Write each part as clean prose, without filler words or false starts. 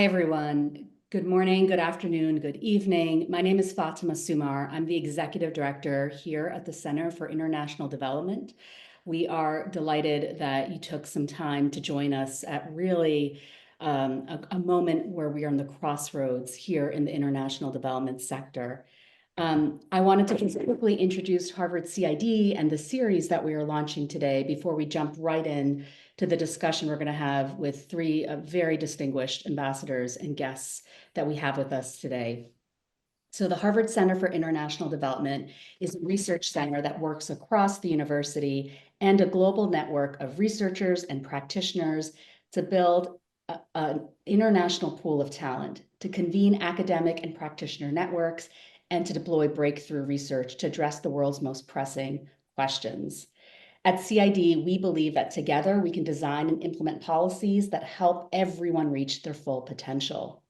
Hi, everyone. Good morning, good afternoon, good evening. My name is Fatema Sumar. I'm the Executive Director here at the Center for International Development. We are delighted that you took some time to join us at really a moment where we are on the crossroads here in the international development sector. I wanted to just quickly introduce Harvard CID and the series that we are launching today before we jump right in to the discussion we're going to have with three very distinguished ambassadors and guests that we have with us today. So the Harvard Center for International Development is a research center that works across the university and a global network of researchers and practitioners to build an international pool of talent, to convene academic and practitioner networks, and to deploy breakthrough research to address the world's most pressing questions. At CID, we believe that together we can design and implement policies that help everyone reach their full potential.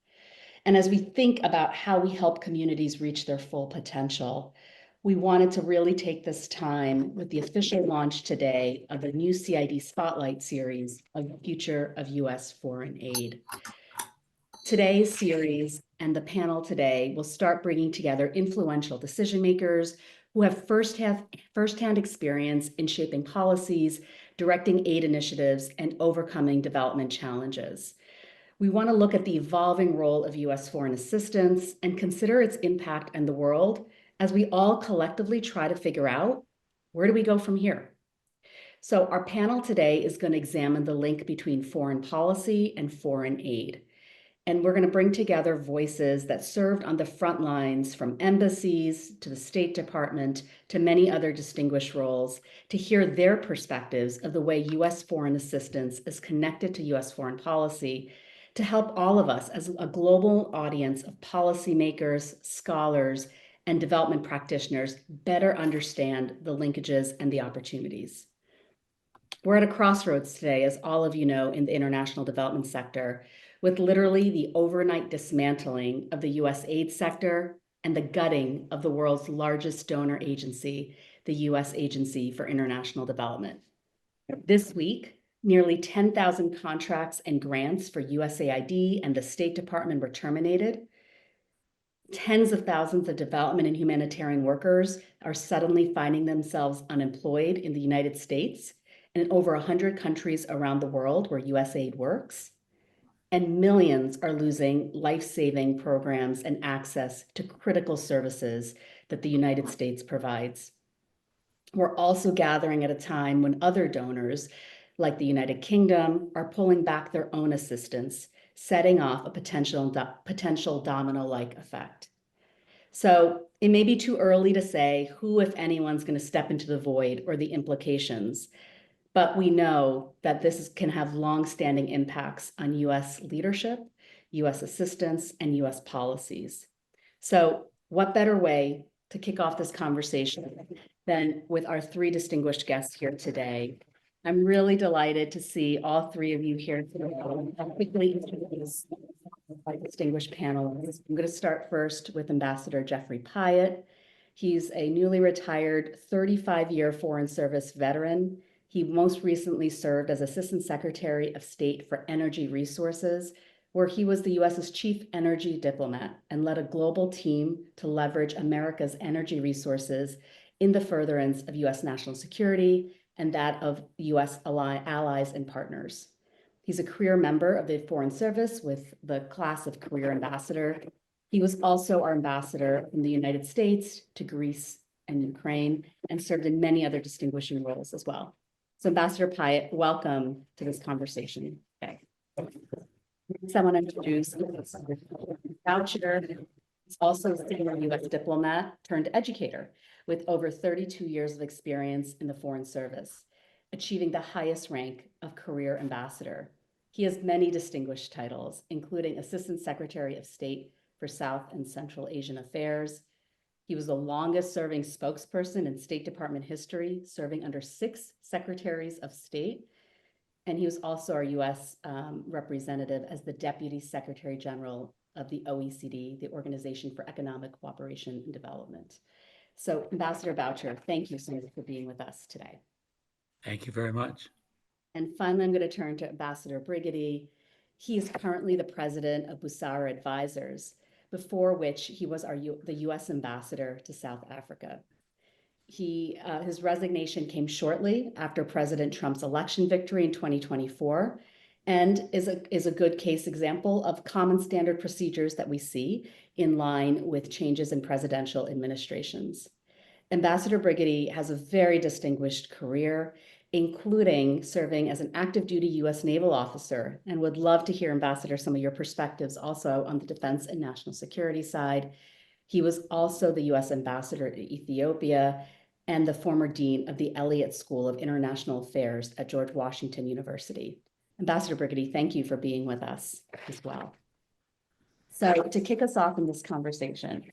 And as we think about how we help communities reach their full potential, we wanted to really take this time with the official launch today of the new CID Spotlight series of the future of US foreign aid. Today's series and the panel today will start bringing together influential decision makers who have firsthand experience in shaping policies, directing aid initiatives, and overcoming development challenges. We want to look at the evolving role of US foreign assistance and consider its impact on the world as we all collectively try to figure out, where do we go from here? So our panel today is going to examine the link between foreign policy and foreign aid. And we're going to bring together voices that served on the front lines, from embassies to the State Department to many other distinguished roles, to hear their perspectives of the way US foreign assistance is connected to US foreign policy, to help all of us as a global audience of policymakers, scholars, and development practitioners better understand the linkages and the opportunities. We're at a crossroads today, as all of you know, in the international development sector, with literally the overnight dismantling of the US aid sector and the gutting of the world's largest donor agency, the US Agency for International Development. This week, nearly 10,000 contracts and grants for USAID and the State Department were terminated. Tens of thousands of development and humanitarian workers are suddenly finding themselves unemployed in the United States and in over 100 countries around the world where USAID works. And millions are losing life-saving programs and access to critical services that the United States provides. We're also gathering at a time when other donors, like the United Kingdom, are pulling back their own assistance, setting off a potential domino-like effect. So it may be too early to say who, if anyone's going to step into the void or the implications, but we know that this can have long-standing impacts on US leadership, US assistance, and US policies. So what better way to kick off this conversation than with our three distinguished guests here today? I'm really delighted to see all three of you here today. I'll quickly introduce our distinguished panelists. I'm going to start first with Ambassador Geoffrey Pyatt. He's a newly retired 35-year Foreign Service veteran. He most recently served as Assistant Secretary of State for Energy Resources, where he was the US's chief energy diplomat and led a global team to leverage America's energy resources in the furtherance of US national security and that of US allies and partners. He's a career member of the Foreign Service with the class of Career Ambassador. He was also our ambassador from the United States to Greece and Ukraine, and served in many other distinguishing roles as well. So Ambassador Pyatt, welcome to this conversation. Okay. Next, I want to introduce Boucher. He's also a senior US diplomat turned educator with over 32 years of experience in the Foreign Service, achieving the highest rank of Career Ambassador. He has many distinguished titles, including Assistant Secretary of State for South and Central Asian Affairs. He was the longest serving spokesperson in State Department history, serving under 6 secretaries of state. And he was also our US representative as the Deputy Secretary General of the OECD, the Organization for Economic Cooperation and Development. So Ambassador Boucher, thank you so much for being with us today. Thank you very much. And finally, I'm going to turn to Ambassador Brigety. He is currently the president of Boucher Advisors, before which he was the US ambassador to South Africa. His resignation came shortly after President Trump's election victory in 2024 and is a good case example of common standard procedures that we see in line with changes in presidential administrations. Ambassador Brigety has a very distinguished career, including serving as an active duty US naval officer, and would love to hear, Ambassador, some of your perspectives also on the defense and national security side. He was also the US ambassador to Ethiopia and the former dean of the Elliott School of International Affairs at George Washington University. Ambassador Brigety, thank you for being with us as well. So to kick us off in this conversation,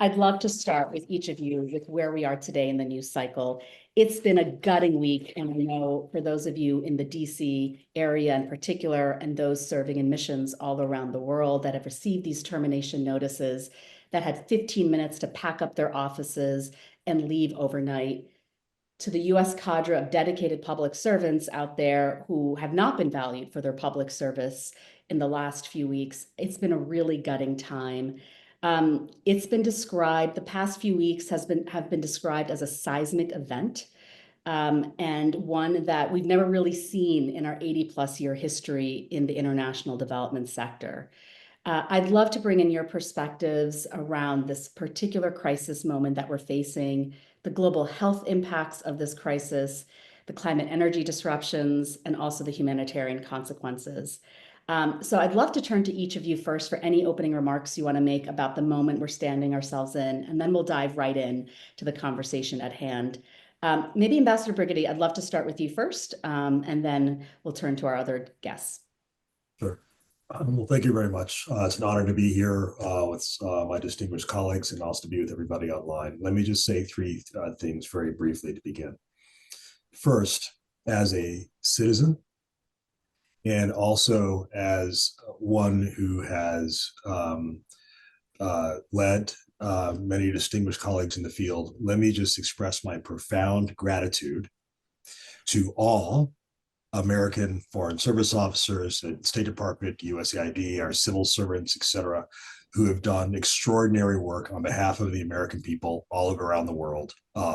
I'd love to start with each of you with where we are today in the news cycle. It's been a gutting week, and we know for those of you in the DC area in particular, and those serving in missions all around the world that have received these termination notices, that had 15 minutes to pack up their offices and leave overnight, to the US cadre of dedicated public servants out there who have not been valued for their public service in the last few weeks. It's been a really gutting time. It's been described, the past few weeks have been described as a seismic event, and one that we've never really seen in our 80+ year history in the international development sector. I'd love to bring in your perspectives around this particular crisis moment that we're facing, the global health impacts of this crisis, the climate energy disruptions, and also the humanitarian consequences. So I'd love to turn to each of you first for any opening remarks you want to make about the moment we're standing ourselves in, and then we'll dive right in to the conversation at hand. Maybe Ambassador Brigety, I'd love to start with you first, and then we'll turn to our other guests. Sure. Well, thank you very much. It's an honor to be here with my distinguished colleagues and also to be with everybody online. Let me just say three things very briefly to begin. First, as a citizen, and also as one who has led many distinguished colleagues in the field, let me just express my profound gratitude to all American Foreign Service officers at State Department, US CID, our civil servants, et cetera, who have done extraordinary work on behalf of the American people all around the world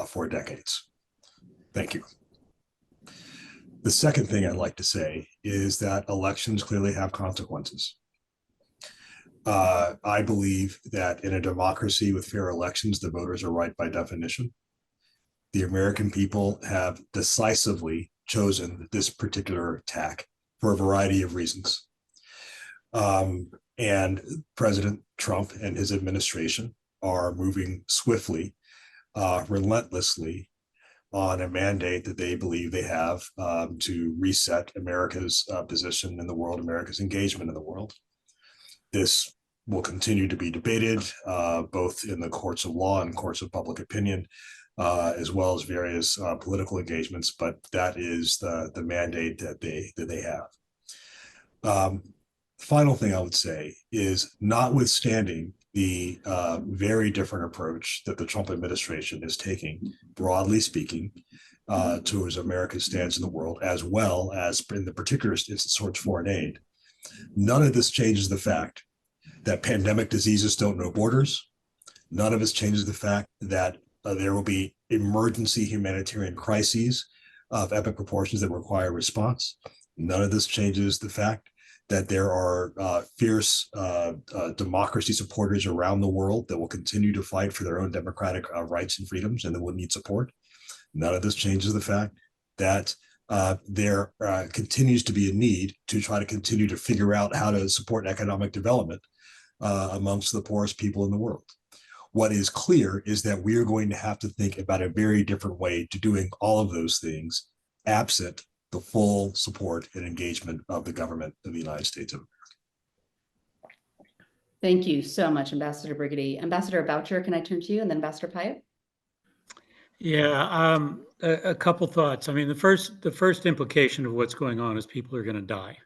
for decades. Thank you. The second thing I'd like to say is that elections clearly have consequences. I believe that in a democracy with fair elections, the voters are right by definition. The American people have decisively chosen this particular tack for a variety of reasons. And President Trump and his administration are moving swiftly, relentlessly on a mandate that they believe they have to reset America's position in the world, America's engagement in the world. This will continue to be debated both in the courts of law and courts of public opinion, as well as various political engagements, but that is the mandate that they have. Final thing I would say is, notwithstanding the very different approach that the Trump administration is taking, broadly speaking, towards America's stance in the world, as well as in the particular instance towards foreign aid, none of this changes the fact that pandemic diseases don't know borders. None of this changes the fact that there will be emergency humanitarian crises of epic proportions that require response. None of this changes the fact that there are fierce democracy supporters around the world that will continue to fight for their own democratic rights and freedoms and that will need support. None of this changes the fact that there continues to be a need to try to continue to figure out how to support economic development amongst the poorest people in the world. What is clear is that we are going to have to think about a very different way to doing all of those things, absent the full support and engagement of the government of the United States of America. Thank you so much, Ambassador Brigety. Ambassador Boucher, can I turn to you, and then Ambassador Pyatt? Yeah, a couple thoughts. I mean, the first implication of what's going on is people are going to die.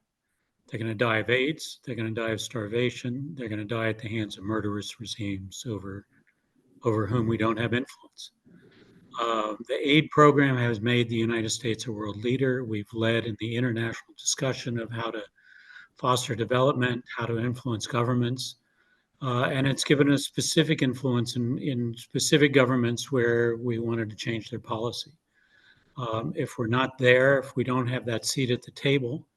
They're going to die of AIDS. They're going to die of starvation. They're going to die at the hands of murderous regimes over whom we don't have influence. The aid program has made the United States a world leader. We've led in the international discussion of how to foster development, how to influence governments. And it's given us specific influence in specific governments where we wanted to change their policy. If we're not there, if we don't have that seat at the table,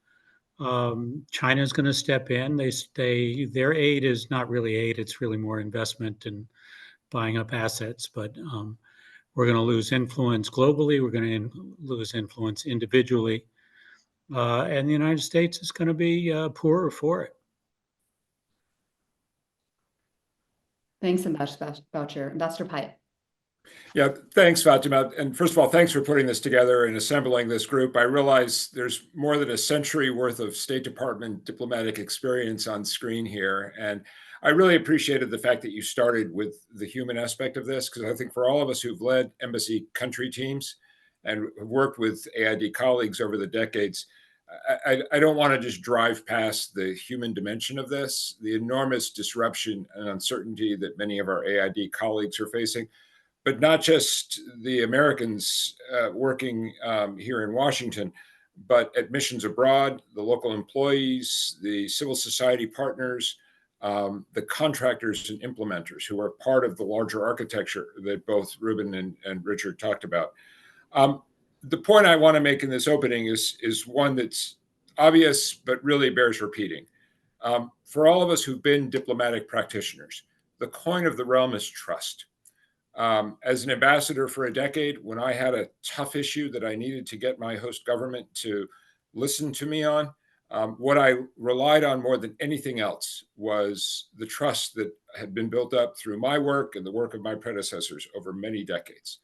China is going to step in. Their aid is not really aid; it's really more investment and buying up assets. But we're going to lose influence globally. We're going to lose influence individually, and the United States is going to be poorer for it. Thanks, Ambassador Boucher. Ambassador Pyatt. Yeah, thanks, Fatima. And first of all, thanks for putting this together and assembling this group. I realize there's more than a century worth of State Department diplomatic experience on screen here. And I really appreciated the fact that you started with the human aspect of this, because I think for all of us who've led embassy country teams and have worked with AID colleagues over the decades, I don't want to just drive past the human dimension of this, the enormous disruption and uncertainty that many of our AID colleagues are facing, but not just the Americans working here in Washington, but at missions abroad, the local employees, the civil society partners, the contractors and implementers who are part of the larger architecture that both Reuben and Richard talked about. The point I want to make in this opening is one that's obvious, but really bears repeating. For all of us who've been diplomatic practitioners, the coin of the realm is trust. As an ambassador for a decade, when I had a tough issue that I needed to get my host government to listen to me on, what I relied on more than anything else was the trust that had been built up through my work and the work of my predecessors over many decades.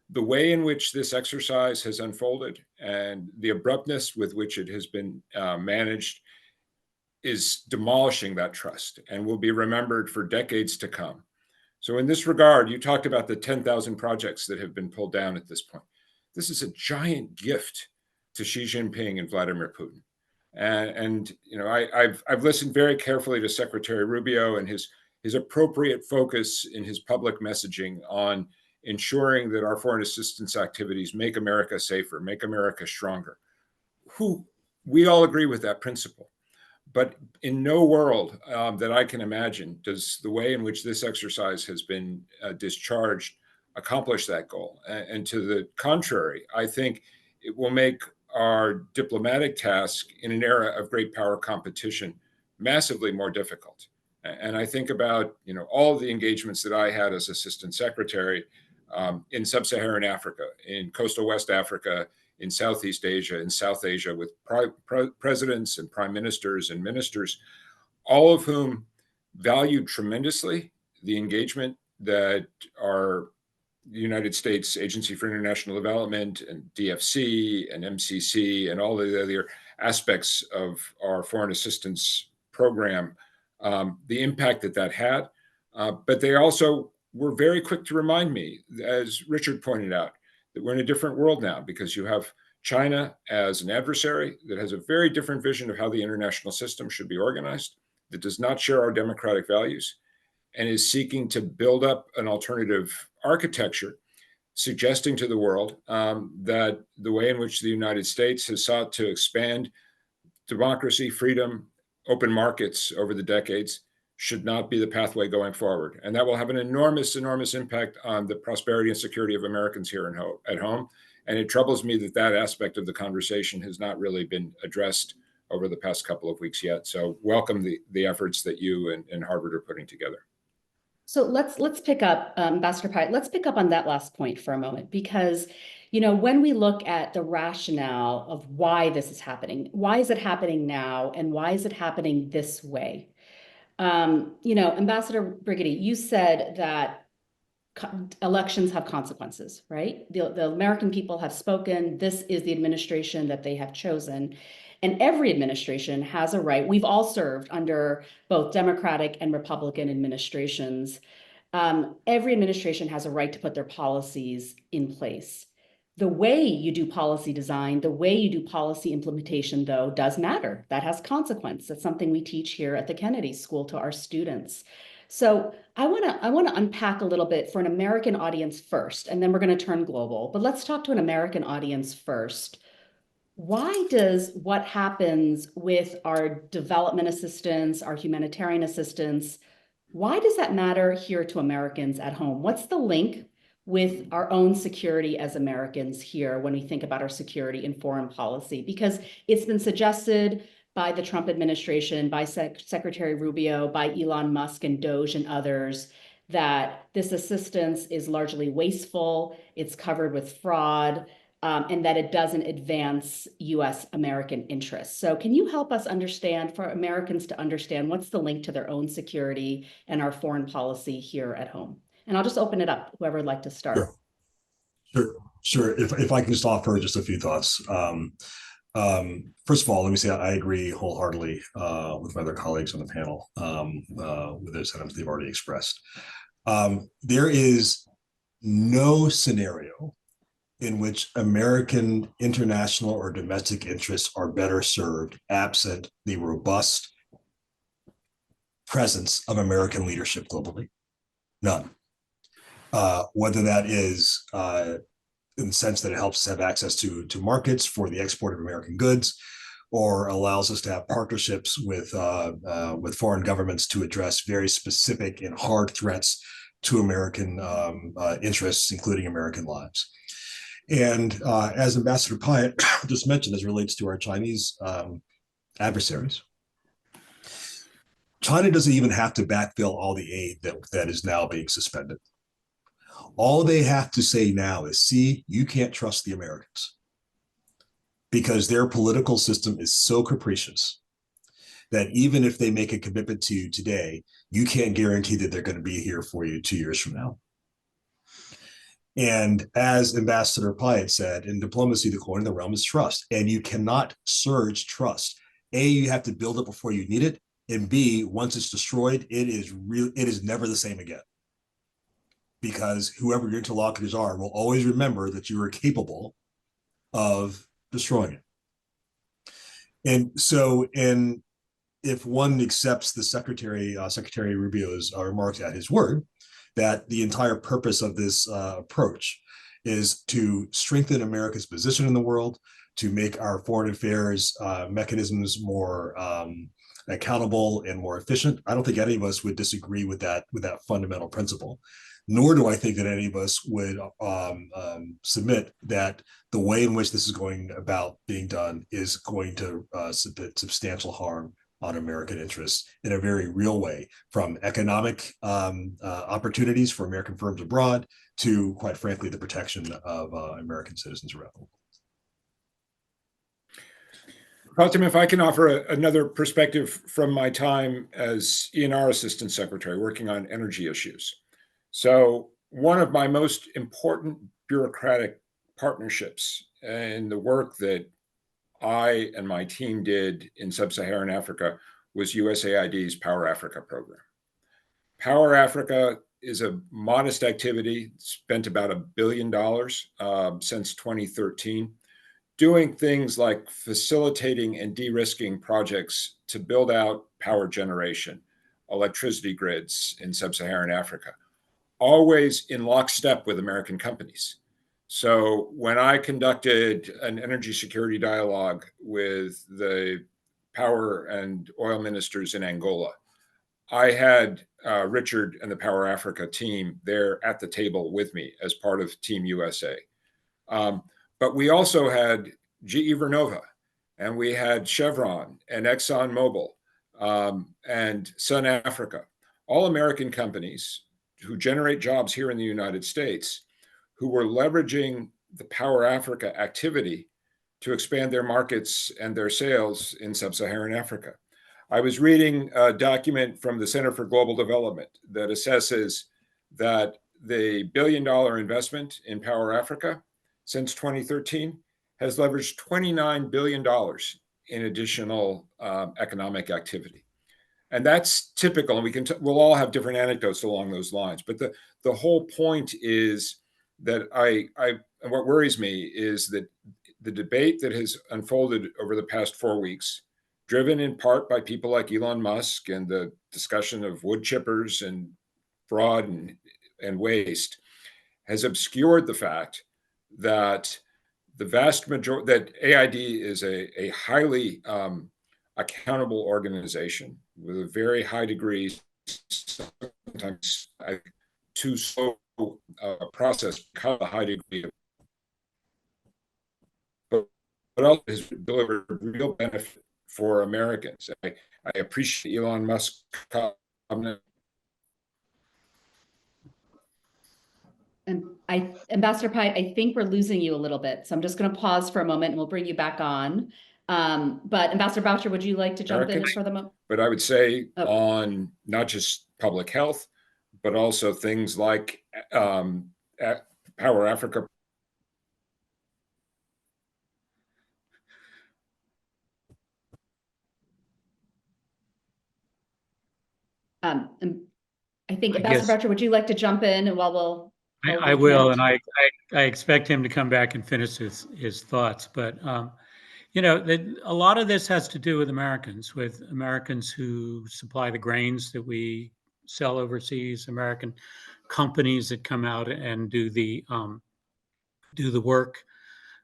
The way in which this exercise has unfolded and the abruptness with which it has been managed is demolishing that trust and will be remembered for decades to come. So in this regard, you talked about the 10,000 projects that have been pulled down at this point. This is a giant gift to Xi Jinping and Vladimir Putin. And you know, I've listened very carefully to Secretary Rubio and his appropriate focus in his public messaging on ensuring that our foreign assistance activities make America safer, make America stronger. We all agree with that principle. But in no world that I can imagine does the way in which this exercise has been discharged accomplish that goal. And to the contrary, I think it will make our diplomatic task in an era of great power competition massively more difficult. And I think about, you know, all of the engagements that I had as assistant secretary in sub-Saharan Africa, in coastal West Africa, in Southeast Asia, in South Asia, with presidents and prime ministers and ministers, all of whom valued tremendously the engagement that our United States Agency for International Development and DFC and MCC and all the other aspects of our foreign assistance program, the impact that had. But they also were very quick to remind me, as Richard pointed out, that we're in a different world now because you have China as an adversary that has a very different vision of how the international system should be organized, that does not share our democratic values, and is seeking to build up an alternative architecture, suggesting to the world that the way in which the United States has sought to expand democracy, freedom, open markets over the decades should not be the pathway going forward. And that will have an enormous, enormous impact on the prosperity and security of Americans here at home. And it troubles me that that aspect of the conversation has not really been addressed over the past couple of weeks yet. So welcome the efforts that you and Harvard are putting together. So let's pick up, Ambassador Pyatt, let's pick up on that last point for a moment, because, you know, when we look at the rationale of why this is happening, why is it happening now, and why is it happening this way? You know, Ambassador Brigety, you said that elections have consequences, right? The American people have spoken. This is the administration that they have chosen. And every administration has a right. We've all served under both Democratic and Republican administrations. Every administration has a right to put their policies in place. The way you do policy design, the way you do policy implementation, though, does matter. That has consequence. That's something we teach here at the Kennedy School to our students. So I want to unpack a little bit for an American audience first, and then we're going to turn global. But let's talk to an American audience first. why does what happens with our development assistance, our humanitarian assistance, why does that matter here to Americans at home? What's the link with our own security as Americans here when we think about our security and foreign policy? Because it's been suggested by the Trump administration, by Secretary Rubio, by Elon Musk and Doge and others, that this assistance is largely wasteful, it's covered with fraud, and that it doesn't advance US American interests. So can you help us understand, for Americans to understand, what's the link to their own security and our foreign policy here at home? And I'll just open it up, whoever would like to start. Sure. Sure. If I can just offer just a few thoughts. First of all, let me say I agree wholeheartedly with my other colleagues on the panel with the sentiments they've already expressed. There is no scenario in which American international or domestic interests are better served absent the robust presence of American leadership globally. None. Whether that is in the sense that it helps us have access to markets for the export of American goods, or allows us to have partnerships with foreign governments to address very specific and hard threats to American interests, including American lives. And as Ambassador Pyatt just mentioned, as it relates to our Chinese adversaries, China doesn't even have to backfill all the aid that is now being suspended. All they have to say now is, see, you can't trust the Americans, because their political system is so capricious that even if they make a commitment to you today, you can't guarantee that they're going to be here for you 2 years from now. And as Ambassador Pyatt said, in diplomacy, the coin in the realm is trust, and you cannot surge trust. A, you have to build it before you need it, and B, once it's destroyed, it is never the same again. Because whoever your interlocutors are will always remember that you are capable of destroying it. And so, if one accepts the Secretary Rubio's remarks at his word, that the entire purpose of this approach is to strengthen America's position in the world, to make our foreign affairs mechanisms more accountable and more efficient. I don't think any of us would disagree with that fundamental principle. Nor do I think that any of us would submit that the way in which this is going about being done is going to submit substantial harm on American interests in a very real way, from economic opportunities for American firms abroad to, quite frankly, the protection of American citizens around the world. Fatema, if I can offer another perspective from my time as ENR Assistant Secretary working on energy issues. So one of my most important bureaucratic partnerships in the work that I and my team did in sub-Saharan Africa was USAID's Power Africa program. Power Africa is a modest activity, spent about $1 billion since 2013, doing things like facilitating and de-risking projects to build out power generation, electricity grids in sub-Saharan Africa, always in lockstep with American companies. So when I conducted an energy security dialogue with the power and oil ministers in Angola, I had Richard and the Power Africa team there at the table with me as part of Team USA. But we also had GE Vernova, and we had Chevron and ExxonMobil and Sun Africa, all American companies who generate jobs here in the United States, who were leveraging the Power Africa activity to expand their markets and their sales in sub-Saharan Africa. I was reading a document from the Center for Global Development that assesses that the $1 billion investment in Power Africa since 2013 has leveraged $29 billion in additional economic activity. And that's typical, and we'll all have different anecdotes along those lines. But the whole point is that and what worries me is that the debate that has unfolded over the past 4 weeks, driven in part by people like Elon Musk and the discussion of wood chippers and fraud and waste, has obscured the fact that the vast majority, that AID is a highly accountable organization with a very high degree, sometimes too slow process because of a high degree of, but also has delivered real benefit for Americans. I appreciate Elon Musk's comment. And Ambassador Pyatt, I think we're losing you a little bit. So I'm just going to pause for a moment and we'll bring you back on. But Ambassador Boucher, would you like to jump in for the moment? But I would say on not just public health, but also things like Power Africa. I think Ambassador Boucher, would you like to jump in while I will, and I expect him to come back and finish his thoughts. But you know, a lot of this has to do with Americans who supply the grains that we sell overseas, American companies that come out and do the work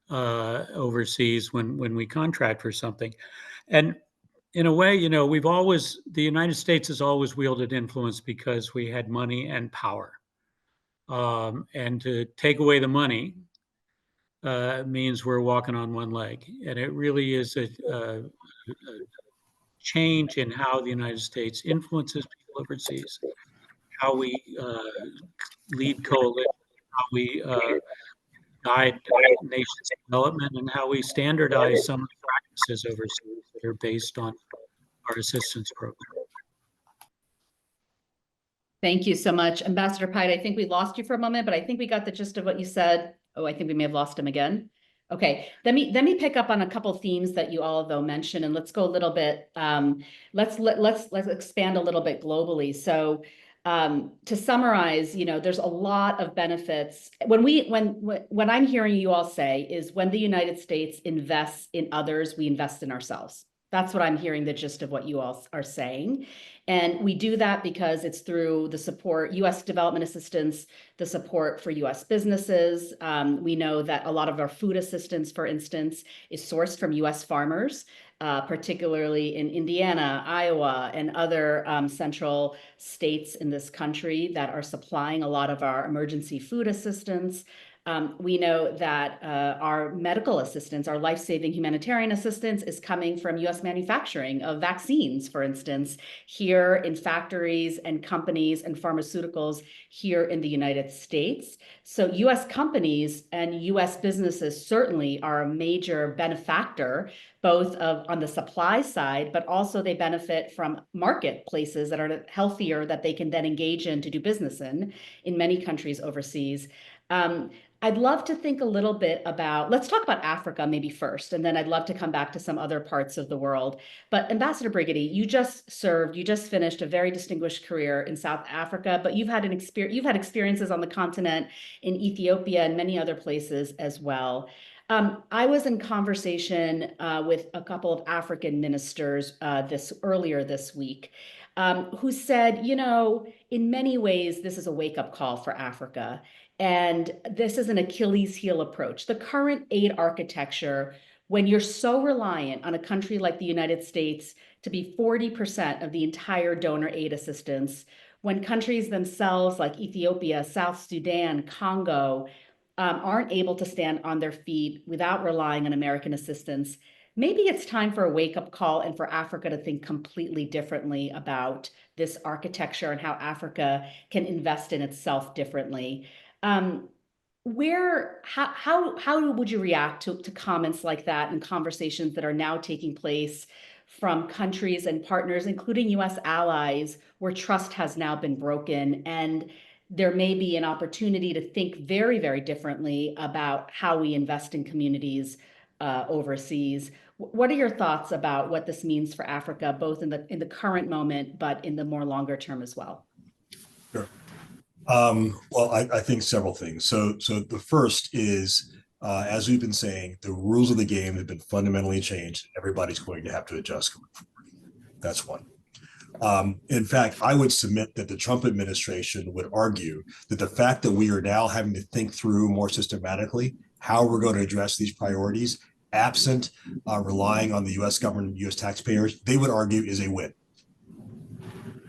overseas when we contract for something. And in a way, you know, the United States has always wielded influence because we had money and power. And to take away the money means we're walking on one leg. And it really is a change in how the United States influences people overseas, how we lead coalitions, how we guide nations' development, and how we standardize some of the practices overseas that are based on our assistance program. Thank you so much. Ambassador Pyatt, I think we lost you for a moment, but I think we got the gist of what you said. Oh, I think we may have lost him again. Okay, let me pick up on a couple themes that you all though mentioned, and let's go a little bit. Let's expand a little bit globally. So to summarize, you know, there's a lot of benefits. When I'm hearing you all say is when the United States invests in others, we invest in ourselves. That's what I'm hearing, the gist of what you all are saying. And we do that because it's through the support, US development assistance, the support for US businesses. We know that a lot of our food assistance, for instance, is sourced from US farmers, particularly in Indiana, Iowa, and other central states in this country that are supplying a lot of our emergency food assistance. We know that our medical assistance, our life-saving humanitarian assistance is coming from US manufacturing of vaccines, for instance, here in factories and companies and pharmaceuticals here in the United States. So US companies and US businesses certainly are a major benefactor, both on the supply side, but also they benefit from marketplaces that are healthier that they can then engage in to do business in many countries overseas. I'd love to think a little bit about, let's talk about Africa maybe first, and then I'd love to come back to some other parts of the world. But Ambassador Brigety, you just finished a very distinguished career in South Africa, but you've had experiences on the continent in Ethiopia and many other places as well. I was in conversation with a couple of African ministers earlier this week, who said, you know, in many ways, this is a wake-up call for Africa. And this is an Achilles heel approach. The current aid architecture, when you're so reliant on a country like the United States to be 40% of the entire donor aid assistance, when countries themselves like Ethiopia, South Sudan, Congo, aren't able to stand on their feet without relying on American assistance, maybe it's time for a wake-up call and for Africa to think completely differently about this architecture and how Africa can invest in itself differently. How would you react to comments like that and conversations that are now taking place from countries and partners, including US allies, where trust has now been broken and there may be an opportunity to think very, very differently about how we invest in communities overseas? What are your thoughts about what this means for Africa, both in the current moment, but in the more longer term as well? Sure. Well, I think several things. So the first is, as we've been saying, the rules of the game have been fundamentally changed. Everybody's going to have to adjust going forward. That's one. In fact, I would submit that the Trump administration would argue that the fact that we are now having to think through more systematically how we're going to address these priorities, absent relying on the US government, US taxpayers, they would argue is a win,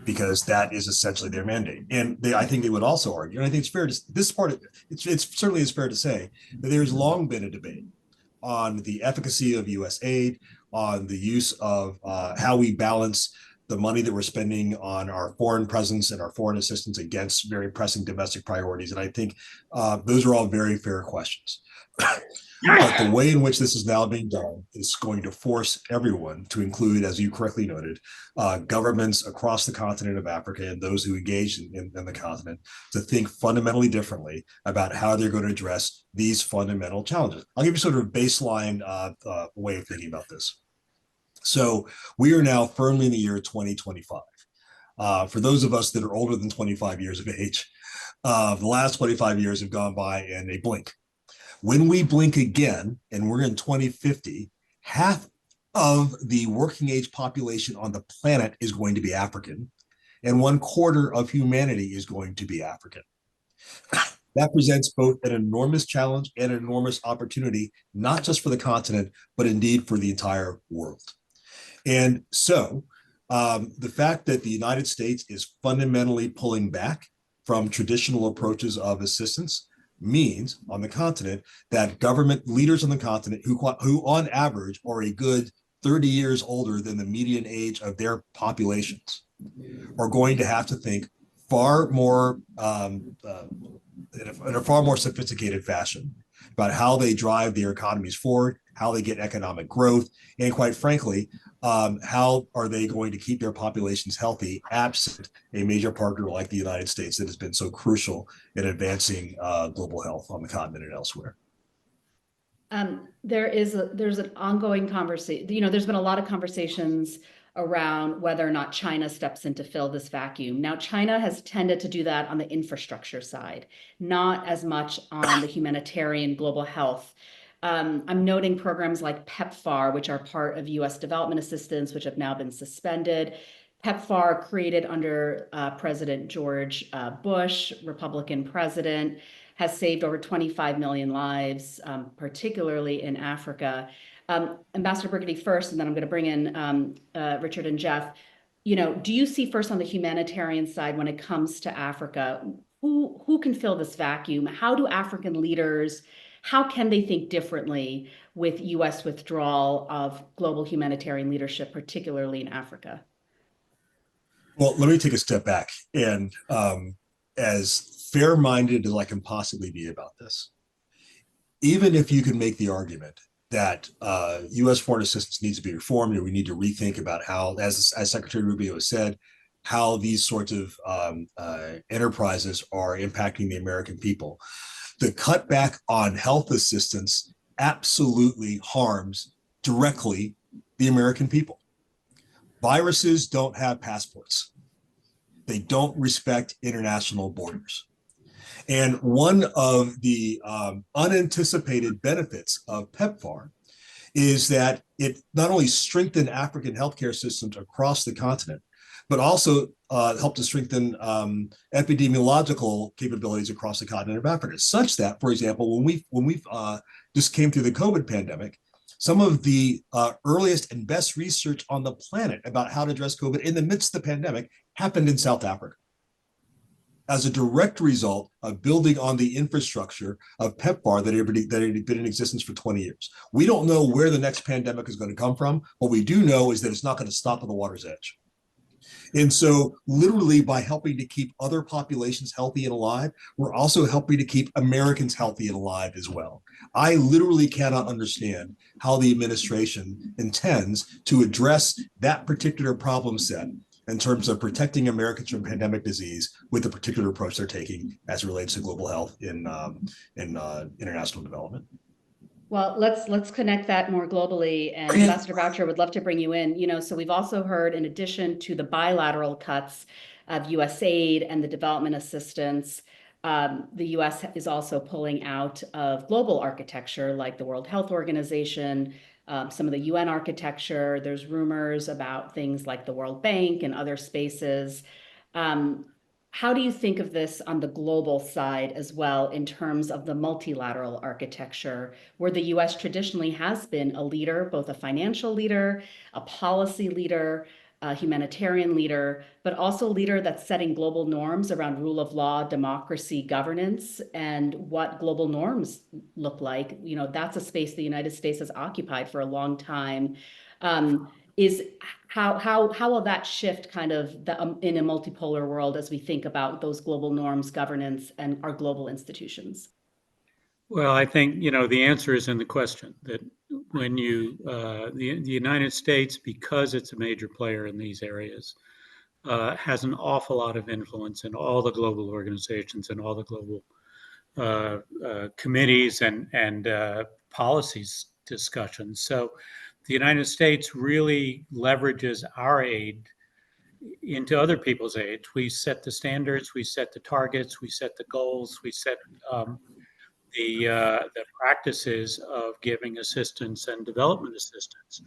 because that is essentially their mandate. And I think they would also argue, and I think it's fair to, this part of it's certainly is fair to say that there's long been a debate on the efficacy of US aid, on the use of how we balance the money that we're spending on our foreign presence and our foreign assistance against very pressing domestic priorities. And I think those are all very fair questions. But the way in which this is now being done is going to force everyone to include, as you correctly noted, governments across the continent of Africa and those who engage in the continent to think fundamentally differently about how they're going to address these fundamental challenges. I'll give you sort of a baseline way of thinking about this. So we are now firmly in the year 2025. For those of us that are older than 25 years of age, the last 25 years have gone by in a blink. When we blink again, and we're in 2050, half of the working age population on the planet is going to be African, and 1/4 of humanity is going to be African. That presents both an enormous challenge and an enormous opportunity, not just for the continent, but indeed for the entire world. And so the fact that the United States is fundamentally pulling back from traditional approaches of assistance means on the continent that government leaders on the continent who on average are a good 30 years older than the median age of their populations are going to have to think far more in a far more sophisticated fashion about how they drive their economies forward, how they get economic growth, and quite frankly, how are they going to keep their populations healthy absent a major partner like the United States that has been so crucial in advancing global health on the continent and elsewhere. There's an ongoing conversation. There's been a lot of conversations around whether or not China steps in to fill this vacuum. Now, China has tended to do that on the infrastructure side, not as much on the humanitarian global health. I'm noting programs like PEPFAR, which are part of US development assistance, which have now been suspended. PEPFAR, created under President George Bush, Republican president, has saved over 25 million lives, particularly in Africa. Ambassador Brigety first, and then I'm going to bring in Richard and Jeff. Do you see first on the humanitarian side when it comes to Africa, who can fill this vacuum? How do African leaders, how can they think differently with US withdrawal of global humanitarian leadership, particularly in Africa? Well, let me take a step back. And as fair-minded as I can possibly be about this, even if you can make the argument that U.S. foreign assistance needs to be reformed, and we need to rethink about how, as Secretary Rubio has said, how these sorts of enterprises are impacting the American people. The cutback on health assistance absolutely harms directly the American people. Viruses don't have passports. They don't respect international borders. And one of the unanticipated benefits of PEPFAR is that it not only strengthened African healthcare systems across the continent, but also helped to strengthen epidemiological capabilities across the continent of Africa, such that, for example, when we just came through the COVID pandemic, some of the earliest and best research on the planet about how to address COVID in the midst of the pandemic happened in South Africa, as a direct result of building on the infrastructure of PEPFAR that had been in existence for 20 years. We don't know where the next pandemic is going to come from. What we do know is that it's not going to stop at the water's edge. And so literally by helping to keep other populations healthy and alive, we're also helping to keep Americans healthy and alive as well. I literally cannot understand how the administration intends to address that particular problem set in terms of protecting Americans from pandemic disease with the particular approach they're taking as it relates to global health in international development. Well, let's connect that more globally. And Ambassador Boucher, would love to bring you in. So we've also heard, in addition to the bilateral cuts of US aid and the development assistance, the US is also pulling out of global architecture like the World Health Organization, some of the UN architecture. There's rumors about things like the World Bank and other spaces. how do you think of this on the global side as well in terms of the multilateral architecture, where the US traditionally has been a leader, both a financial leader, a policy leader, a humanitarian leader, but also a leader that's setting global norms around rule of law, democracy, governance, and what global norms look like? You know, that's a space the United States has occupied for a long time. Is how will that shift kind of in a multipolar world as we think about those global norms, governance, and our global institutions? Well, I think, the answer is in the question that when the United States, because it's a major player in these areas, has an awful lot of influence in all the global organizations and all the global committees and policies discussions. So the United States really leverages our aid into other people's aid. We set the standards, we set the targets, we set the goals, we set the practices of giving assistance and development assistance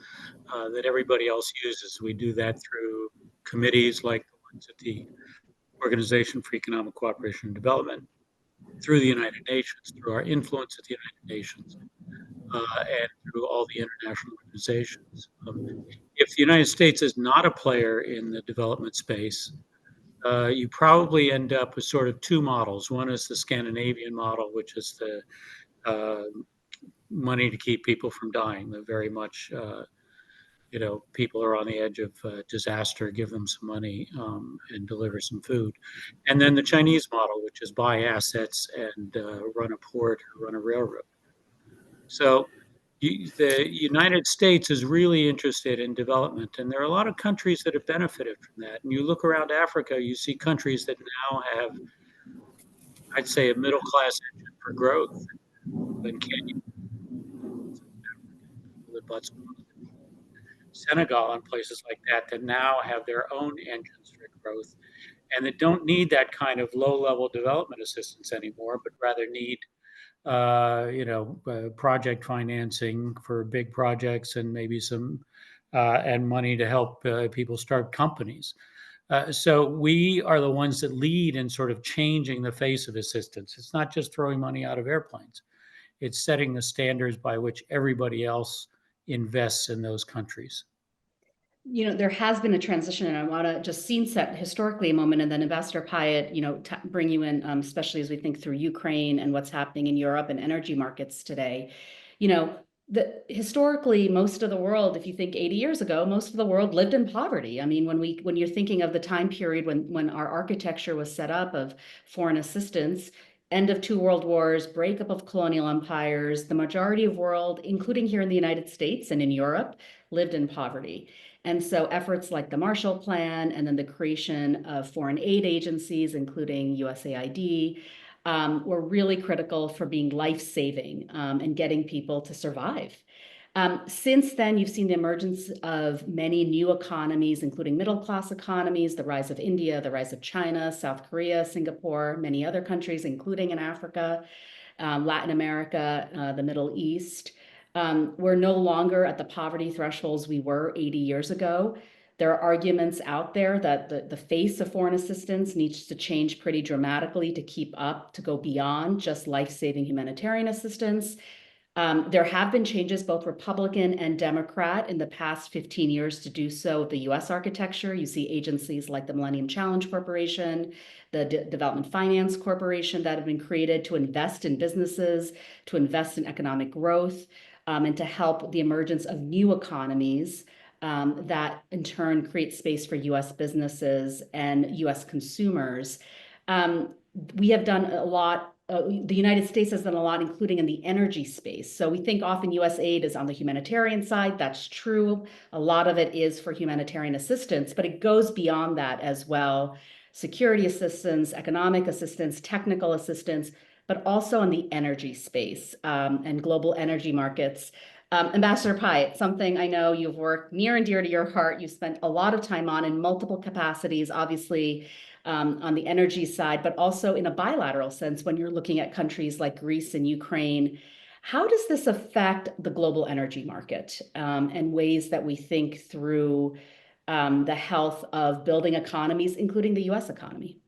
that everybody else uses. We do that through committees like the ones at the Organization for Economic Cooperation and Development, through the United Nations, through our influence at the United Nations, and through all the international organizations. If the United States is not a player in the development space, you probably end up with sort of two models. One is the Scandinavian model, which is the money to keep people from dying. The very much, people are on the edge of disaster, give them some money and deliver some food. And then the Chinese model, which is buy assets and run a port or run a railroad. So the United States is really interested in development, and there are a lot of countries that have benefited from that. And you look around Africa, you see countries that now have, I'd say, a middle class engine for growth. In Kenya, Senegal, and places like that now have their own engines for growth, and that don't need that kind of low-level development assistance anymore, but rather need project financing for big projects and maybe some and money to help people start companies. So we are the ones that lead in sort of changing the face of assistance. It's not just throwing money out of airplanes. It's setting the standards by which everybody else invests in those countries. You know, there has been a transition, and I want to just scene set historically a moment, and then Ambassador Pyatt, bring you in, especially as we think through Ukraine and what's happening in Europe and energy markets today. Historically, most of the world, if you think 80 years ago, most of the world lived in poverty. I mean, when you're thinking of the time period when our architecture was set up of foreign assistance, end of two world wars, breakup of colonial empires, the majority of world, including here in the United States and in Europe, lived in poverty. And so efforts like the Marshall Plan and then the creation of foreign aid agencies, including USAID, were really critical for being life-saving and getting people to survive. Since then, you've seen the emergence of many new economies, including middle-class economies, the rise of India, the rise of China, South Korea, Singapore, many other countries, including in Africa, Latin America, the Middle East. We're no longer at the poverty thresholds we were 80 years ago. There are arguments out there that the face of foreign assistance needs to change pretty dramatically to keep up, to go beyond just life-saving humanitarian assistance. There have been changes, both Republican and Democrat, in the past 15 years to do so with the US architecture. You see agencies like the Millennium Challenge Corporation, the Development Finance Corporation that have been created to invest in businesses, to invest in economic growth, and to help the emergence of new economies that in turn create space for US businesses and US consumers. We have done a lot. The United States has done a lot, including in the energy space. So we think often US aid is on the humanitarian side. That's true. A lot of it is for humanitarian assistance, but it goes beyond that as well. Security assistance, economic assistance, technical assistance, but also in the energy space and global energy markets. Ambassador Pyatt, something I know you've worked near and dear to your heart, you've spent a lot of time on in multiple capacities, obviously on the energy side, but also in a bilateral sense when you're looking at countries like Greece and Ukraine. How does this affect the global energy market and ways that we think through the health of building economies, including the US economy?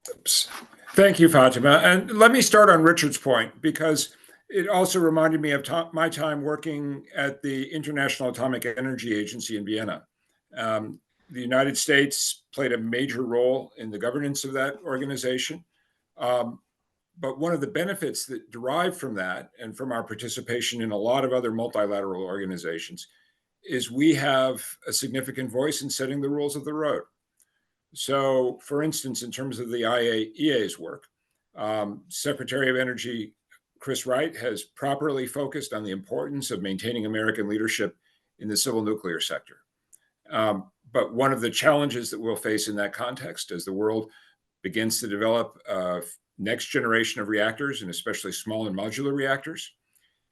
Oops. Thank you, Fatima. And let me start on Richard's point, because it also reminded me of my time working at the International Atomic Energy Agency in Vienna. The United States played a major role in the governance of that organization. But one of the benefits that derive from that and from our participation in a lot of other multilateral organizations is we have a significant voice in setting the rules of the road. So, for instance, in terms of the IAEA's work, Secretary of Energy Chris Wright has properly focused on the importance of maintaining American leadership in the civil nuclear sector. But one of the challenges that we'll face in that context as the world begins to develop next generation of reactors, and especially small and modular reactors,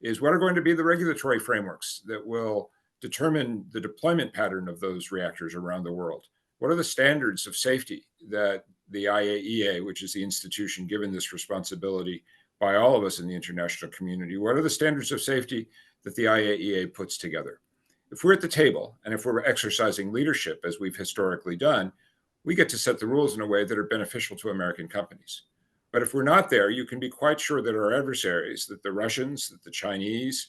is what are going to be the regulatory frameworks that will determine the deployment pattern of those reactors around the world. What are the standards of safety that the IAEA, which is the institution given this responsibility by all of us in the international community, what are the standards of safety that the IAEA puts together? If we're at the table and if we're exercising leadership, as we've historically done, we get to set the rules in a way that are beneficial to American companies. But if we're not there, you can be quite sure that our adversaries, that the Russians, that the Chinese,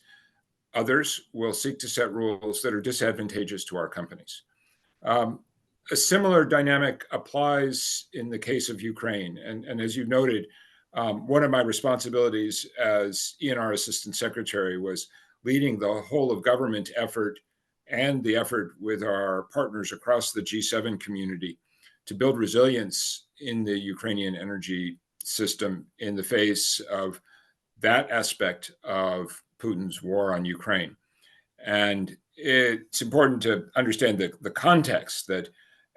others will seek to set rules that are disadvantageous to our companies. A similar dynamic applies in the case of Ukraine. And as you noted, one of my responsibilities as ENR Assistant Secretary was leading the whole of government effort and the effort with our partners across the G7 community to build resilience in the Ukrainian energy system in the face of that aspect of Putin's war on Ukraine. And it's important to understand the context that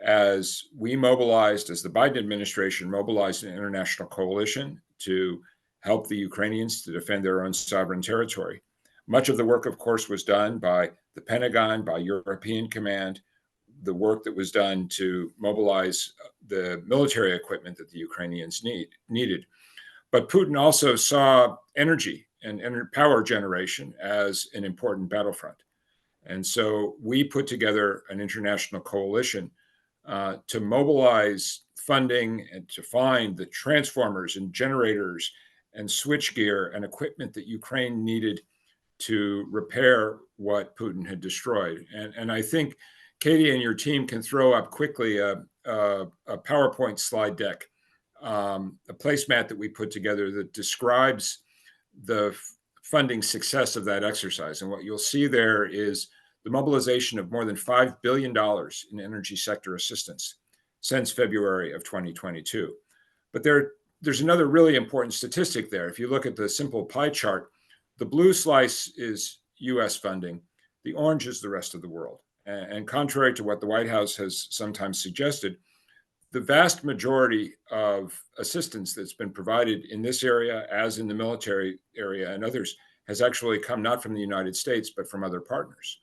as we mobilized, as the Biden administration mobilized an international coalition to help the Ukrainians to defend their own sovereign territory, much of the work, of course, was done by the Pentagon, by European Command, the work that was done to mobilize the military equipment that the Ukrainians needed. But Putin also saw energy and power generation as an important battlefront. And so we put together an international coalition to mobilize funding and to find the transformers and generators and switchgear and equipment that Ukraine needed to repair what Putin had destroyed. And I think Katie and your team can throw up quickly a PowerPoint slide deck, a placemat that we put together that describes the funding success of that exercise. And what you'll see there is the mobilization of more than $5 billion in energy sector assistance since February of 2022. But there's another really important statistic there. If you look at the simple pie chart, the blue slice is US funding, the orange is the rest of the world. And contrary to what the White House has sometimes suggested, the vast majority of assistance that's been provided in this area, as in the military area and others, has actually come not from the United States, but from other partners.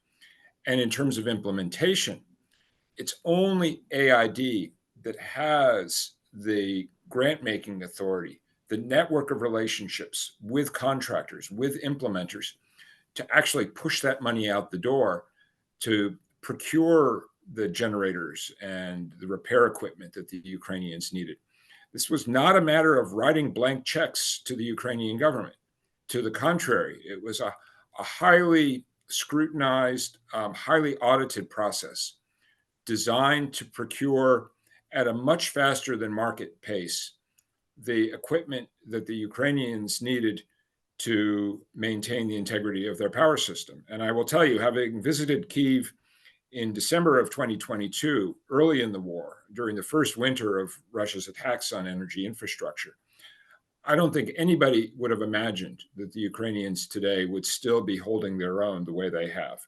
And in terms of implementation, it's only AID that has the grant-making authority, the network of relationships with contractors, with implementers, to actually push that money out the door to procure the generators and the repair equipment that the Ukrainians needed. This was not a matter of writing blank checks to the Ukrainian government. To the contrary, it was a highly scrutinized, highly audited process designed to procure at a much faster than market pace the equipment that the Ukrainians needed to maintain the integrity of their power system. And I will tell you, having visited Kyiv in December of 2022, early in the war, during the first winter of Russia's attacks on energy infrastructure, I don't think anybody would have imagined that the Ukrainians today would still be holding their own the way they have.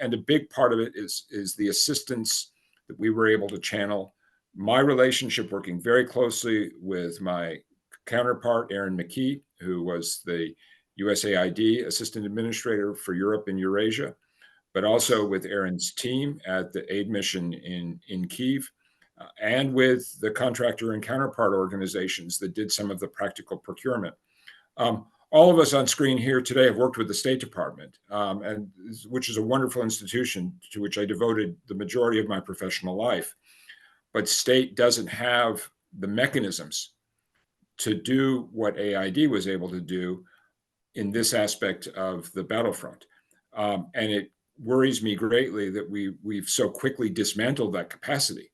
And a big part of it is the assistance that we were able to channel. My relationship working very closely with my counterpart, Aaron McKee, who was the USAID Assistant Administrator for Europe and Eurasia, but also with Aaron's team at the aid mission in Kyiv, and with the contractor and counterpart organizations that did some of the practical procurement. All of us on screen here today have worked with the State Department, and which is a wonderful institution to which I devoted the majority of my professional life. But state doesn't have the mechanisms to do what AID was able to do in this aspect of the battlefront. And it worries me greatly that we've so quickly dismantled that capacity,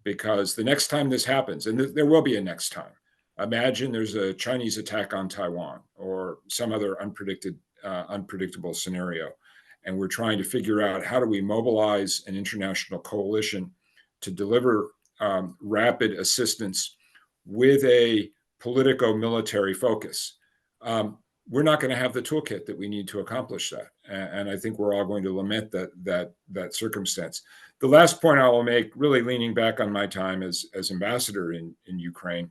because the next time this happens, and there will be a next time, imagine there's a Chinese attack on Taiwan or some other unpredictable scenario, and we're trying to figure out how do we mobilize an international coalition to deliver rapid assistance with a politico-military focus. We're not going to have the toolkit that we need to accomplish that. And I think we're all going to lament that circumstance. The last point I will make, really leaning back on my time as ambassador in Ukraine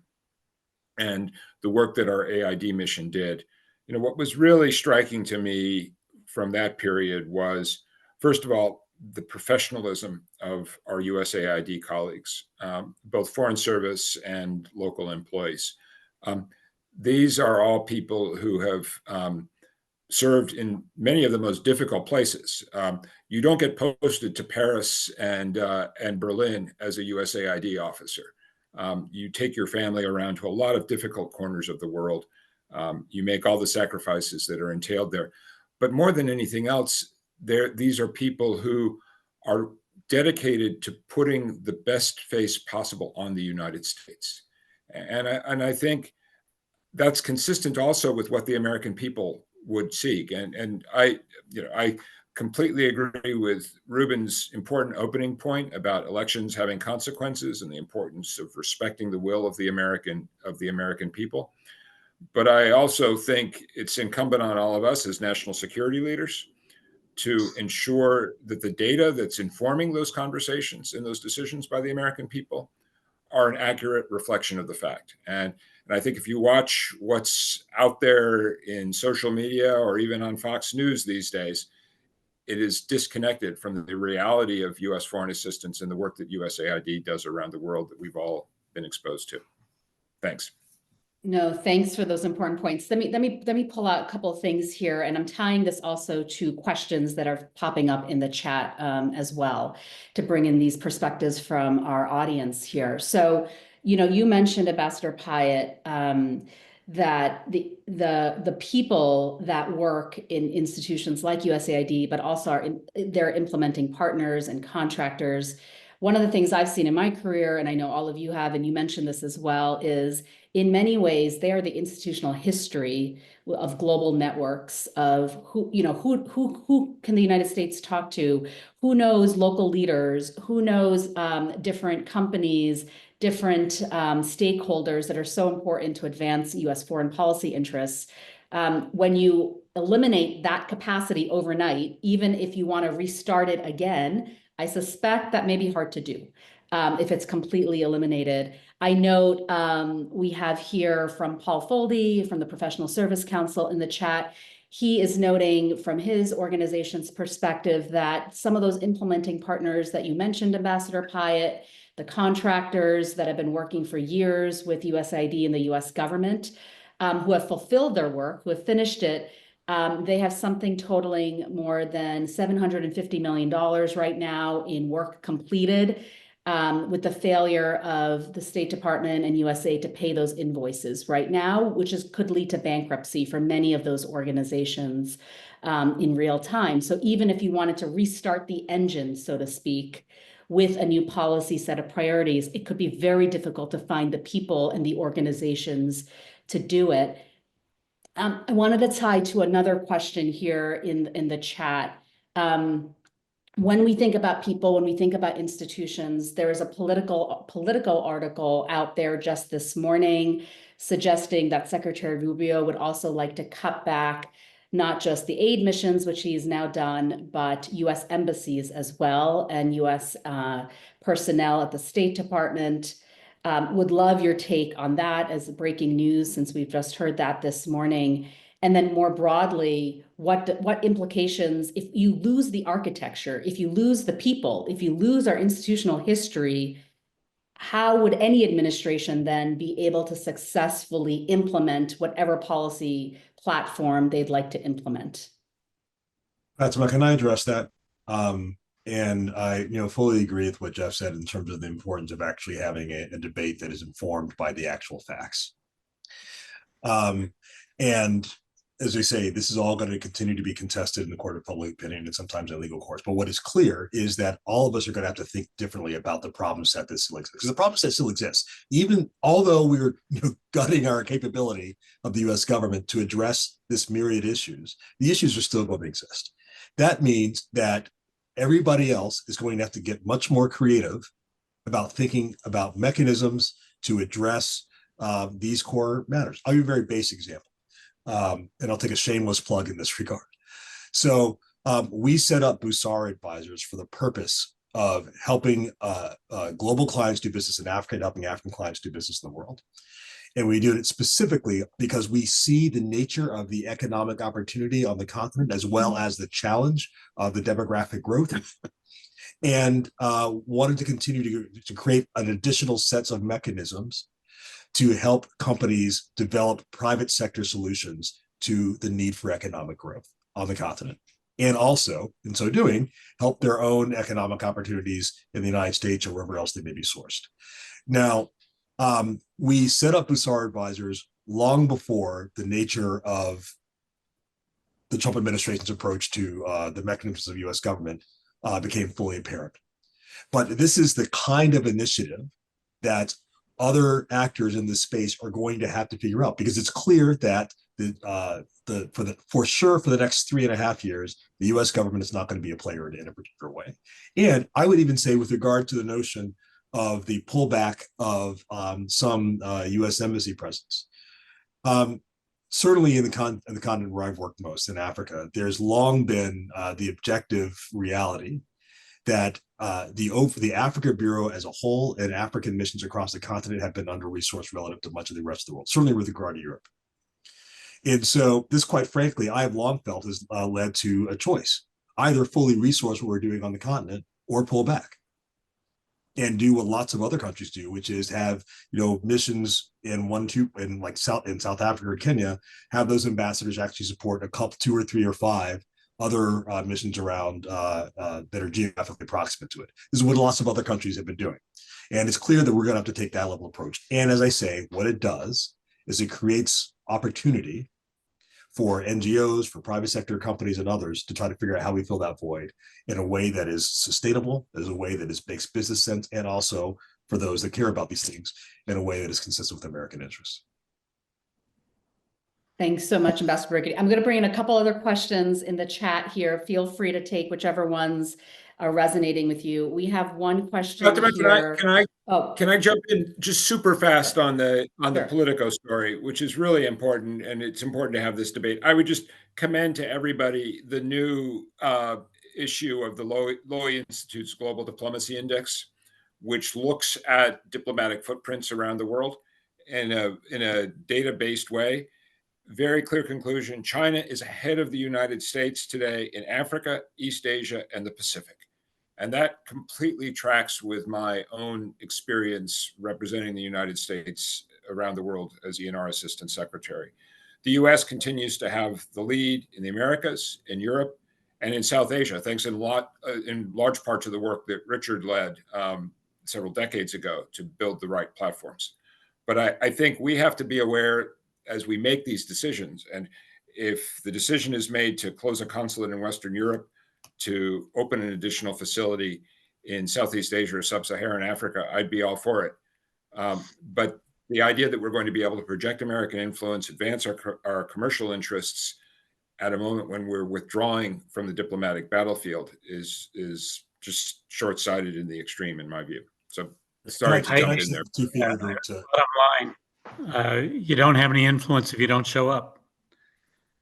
and the work that our AID mission did, what was really striking to me from that period was, first of all, the professionalism of our USAID colleagues, both Foreign Service and local employees. These are all people who have served in many of the most difficult places. You don't get posted to Paris and Berlin as a USAID officer. You take your family around to a lot of difficult corners of the world. You make all the sacrifices that are entailed there. But more than anything else, these are people who are dedicated to putting the best face possible on the United States. And I think that's consistent also with what the American people would seek. And I completely agree with Reuben's important opening point about elections having consequences and the importance of respecting the will of the American people. But I also think it's incumbent on all of us as national security leaders to ensure that the data that's informing those conversations and those decisions by the American people are an accurate reflection of the fact. And I think if you watch what's out there in social media or even on Fox News these days, it is disconnected from the reality of U.S. foreign assistance and the work that USAID does around the world that we've all been exposed to. Thanks. No, thanks for those important points. Let me pull out a couple of things here, and I'm tying this also to questions that are popping up in the chat as well, to bring in these perspectives from our audience here. So, you mentioned, Ambassador Pyatt, that the people that work in institutions like USAID, but also they're implementing partners and contractors. One of the things I've seen in my career, and I know all of you have, and you mentioned this as well, is in many ways, they are the institutional history of global networks of who can the United States talk to, who knows local leaders, who knows different companies, different stakeholders that are so important to advance US foreign policy interests. When you eliminate that capacity overnight, even if you want to restart it again, I suspect that may be hard to do if it's completely eliminated. I note we have here from Paul Foldy from the Professional Service Council in the chat. He is noting from his organization's perspective that some of those implementing partners that you mentioned, Ambassador Pyatt, the contractors that have been working for years with USAID and the US government, who have fulfilled their work, who have finished it, they have something totaling more than $750 million right now in work completed, with the failure of the State Department and USA to pay those invoices right now, which could lead to bankruptcy for many of those organizations in real time. So even if you wanted to restart the engine, so to speak, with a new policy set of priorities, it could be very difficult to find the people and the organizations to do it. I wanted to tie to another question here in the chat. When we think about people, when we think about institutions, there is a political article out there just this morning suggesting that Secretary Rubio would also like to cut back not just the aid missions, which he's now done, but US embassies as well, and US personnel at the State Department. Would love your take on that as breaking news, since we've just heard that this morning. And then more broadly, what implications, if you lose the architecture, if you lose the people, if you lose our institutional history, how would any administration then be able to successfully implement whatever policy platform they'd like to implement? Fatema, can I address that? And I, fully agree with what Jeff said in terms of the importance of actually having a debate that is informed by the actual facts. And as we say, this is all going to continue to be contested in the court of public opinion and sometimes in legal courts. But what is clear is that all of us are going to have to think differently about the problem set that still exists. Because the problem set still exists, even although we're gutting our capability of the U.S. government to address this myriad issues, the issues are still going to exist. That means that everybody else is going to have to get much more creative about thinking about mechanisms to address these core matters. I'll give you a very basic example. And I'll take a shameless plug in this regard. So we set up Boucher Advisors for the purpose of helping global clients do business in Africa and helping African clients do business in the world. And we do it specifically because we see the nature of the economic opportunity on the continent, as well as the challenge of the demographic growth, and wanted to continue to create an additional sets of mechanisms to help companies develop private sector solutions to the need for economic growth on the continent. And also, in so doing, help their own economic opportunities in the United States or wherever else they may be sourced. Now, we set up Boucher Advisors long before the nature of the Trump administration's approach to the mechanisms of U.S. government became fully apparent. But this is the kind of initiative that other actors in this space are going to have to figure out, because it's clear that for sure for the next 3.5 years, the U.S. government is not going to be a player in a particular way. And I would even say, with regard to the notion of the pullback of some U.S. embassy presence, certainly in the continent where I've worked most, in Africa, there's long been the objective reality that the Africa Bureau as a whole and African missions across the continent have been under-resourced relative to much of the rest of the world, certainly with regard to Europe. And so this, quite frankly, I have long felt has led to a choice: either fully resource what we're doing on the continent or pull back and do what lots of other countries do, which is have missions in South Africa or Kenya, have those ambassadors actually support a couple, 2 or 3 or 5 other missions around that are geographically proximate to it. This is what lots of other countries have been doing. And it's clear that we're going to have to take that level of approach. And as I say, what it does is it creates opportunity for NGOs, for private sector companies and others to try to figure out how we fill that void in a way that is sustainable, as a way that makes business sense, and also for those that care about these things in a way that is consistent with American interests. Thanks so much, Ambassador Brigety. I'm going to bring in a couple other questions in the chat here. Feel free to take whichever ones are resonating with you. We have one question here. Can I jump in just super fast on the Sure. Politico story, which is really important, and it's important to have this debate. I would just commend to everybody the new issue of the Lowy Institute's Global Diplomacy Index, which looks at diplomatic footprints around the world in a data-based way. Very clear conclusion: China is ahead of the United States today in Africa, East Asia, and the Pacific. And that completely tracks with my own experience representing the United States around the world as ENR Assistant Secretary. The US continues to have the lead in the Americas, in Europe, and in South Asia, thanks in large part to the work that Richard led several decades ago to build the right platforms. But I think we have to be aware as we make these decisions, and if the decision is made to close a consulate in Western Europe, to open an additional facility in Southeast Asia or Sub-Saharan Africa, I'd be all for it. But the idea that we're going to be able to project American influence, advance our commercial interests at a moment when we're withdrawing from the diplomatic battlefield is just short-sighted in the extreme, in my view. So sorry to jump in there. Bottom line, you don't have any influence if you don't show up.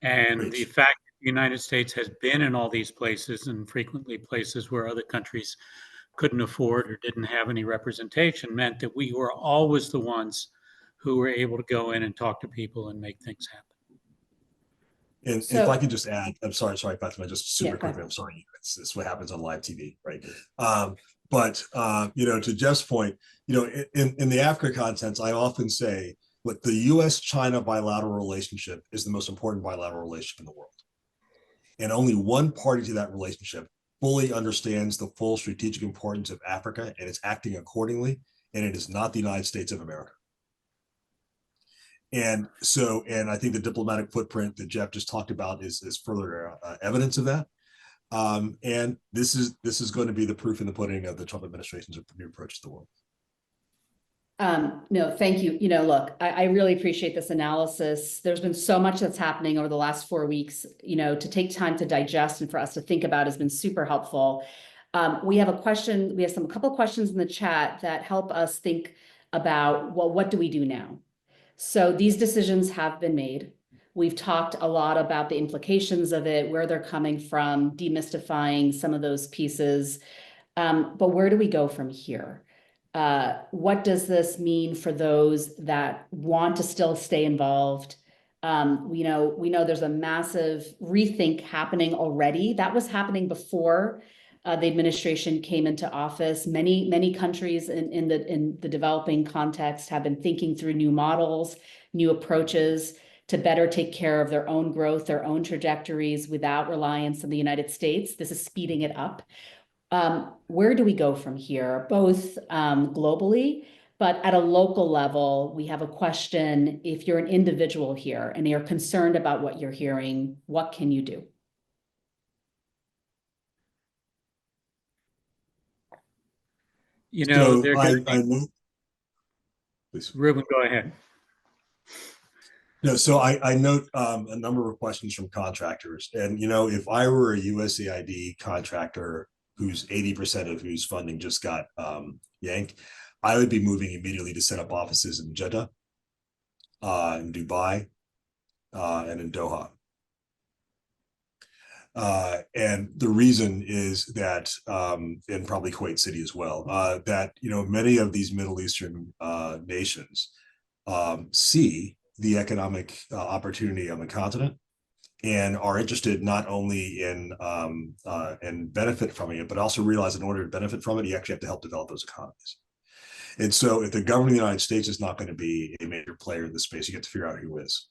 And the fact that the United States has been in all these places, and frequently places where other countries couldn't afford or didn't have any representation, meant that we were always the ones who were able to go in and talk to people and make things happen. And if I can just add, I'm sorry, Fatema, just super quickly. I'm sorry, it's what happens on live TV, right? But to Jeff's point, in the Africa context, I often say, look, the U.S.-China bilateral relationship is the most important bilateral relationship in the world. And only one party to that relationship fully understands the full strategic importance of Africa and is acting accordingly, and it is not the United States of America. And so, and I think the diplomatic footprint that Jeff just talked about is further evidence of that. And this is going to be the proof in the pudding of the Trump administration's new approach to the world. No, thank you. Look, I really appreciate this analysis. There's been so much that's happening over the last 4 weeks, to take time to digest and for us to think about has been super helpful. We have a couple of questions in the chat that help us think about, well, what do we do now? So these decisions have been made. We've talked a lot about the implications of it, where they're coming from, demystifying some of those pieces. But where do we go from here? What does this mean for those that want to still stay involved? We know there's a massive rethink happening already. That was happening before the administration came into office. Many countries in the developing context have been thinking through new models, new approaches to better take care of their own growth, their own trajectories without reliance on the United States. This is speeding it up. Where do we go from here, both globally, but at a local level? We have a question: if you're an individual here and you're concerned about what you're hearing, what can you do? So they're please. Reuben, go ahead. No, so I note a number of questions from contractors. And, if I were a USAID contractor whose 80% of whose funding just got yanked, I would be moving immediately to set up offices in Jeddah, in Dubai, and in Doha. And the reason is that, and probably Kuwait City as well, that, many of these Middle Eastern nations see the economic opportunity on the continent and are interested not only in benefit from it, but also realize in order to benefit from it, you actually have to help develop those economies. And so if the government of the United States is not going to be a major player in this space, you get to figure out who is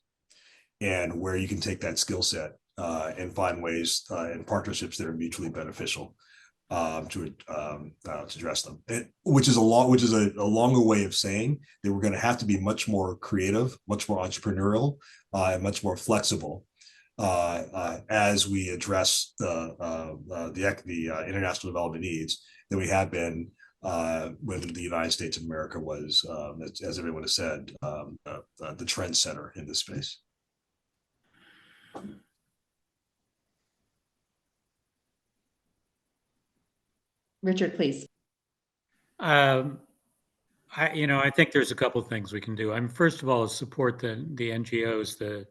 and where you can take that skill set and find ways and partnerships that are mutually beneficial to address them. Which is a longer way of saying that we're going to have to be much more creative, much more entrepreneurial, and much more flexible as we address the international development needs than we have been when the United States of America was, as everyone has said, the trend center in this space. Richard, please. I think there's a couple of things we can do. First of all, is support the NGOs, the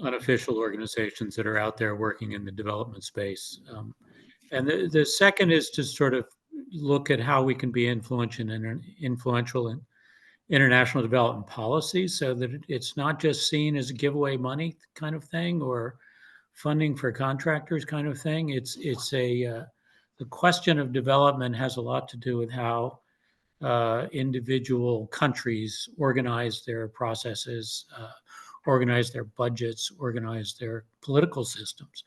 unofficial organizations that are out there working in the development space. And the second is to sort of look at how we can be influential in international development policy, so that it's not just seen as a giveaway money kind of thing or funding for contractors kind of thing. The question of development has a lot to do with how individual countries organize their processes, organize their budgets, organize their political systems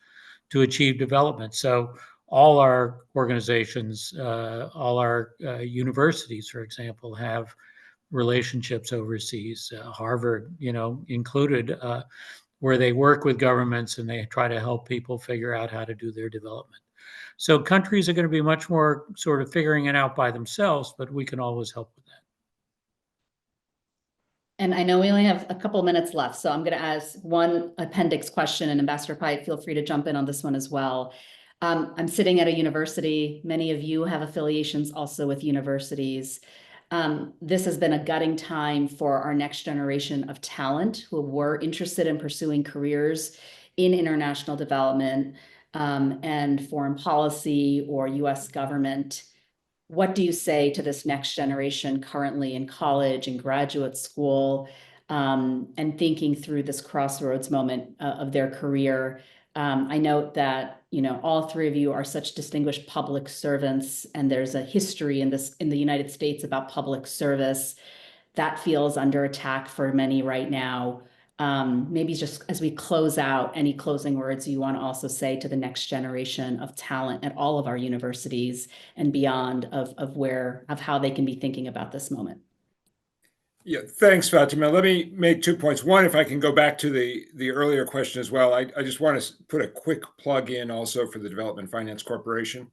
to achieve development. So all our organizations, all our universities, for example, have relationships overseas, Harvard, included, where they work with governments and they try to help people figure out how to do their development. So countries are going to be much more sort of figuring it out by themselves, but we can always help with that. And I know we only have a couple minutes left, so I'm going to ask one appendix question, and Ambassador Pyatt, feel free to jump in on this one as well. I'm sitting at a university. Many of you have affiliations also with universities. This has been a gutting time for our next generation of talent who were interested in pursuing careers in international development and foreign policy or US government. What do you say to this next generation currently in college and graduate school and thinking through this crossroads moment of their career? I note that all three of you are such distinguished public servants, and there's a history in the United States about public service that feels under attack for many right now. maybe just as we close out, any closing words you want to also say to the next generation of talent at all of our universities and beyond of how they can be thinking about this moment. Yeah, thanks, Fatima. Let me make 2 points. One, if I can go back to the earlier question as well, I just want to put a quick plug in also for the Development Finance Corporation,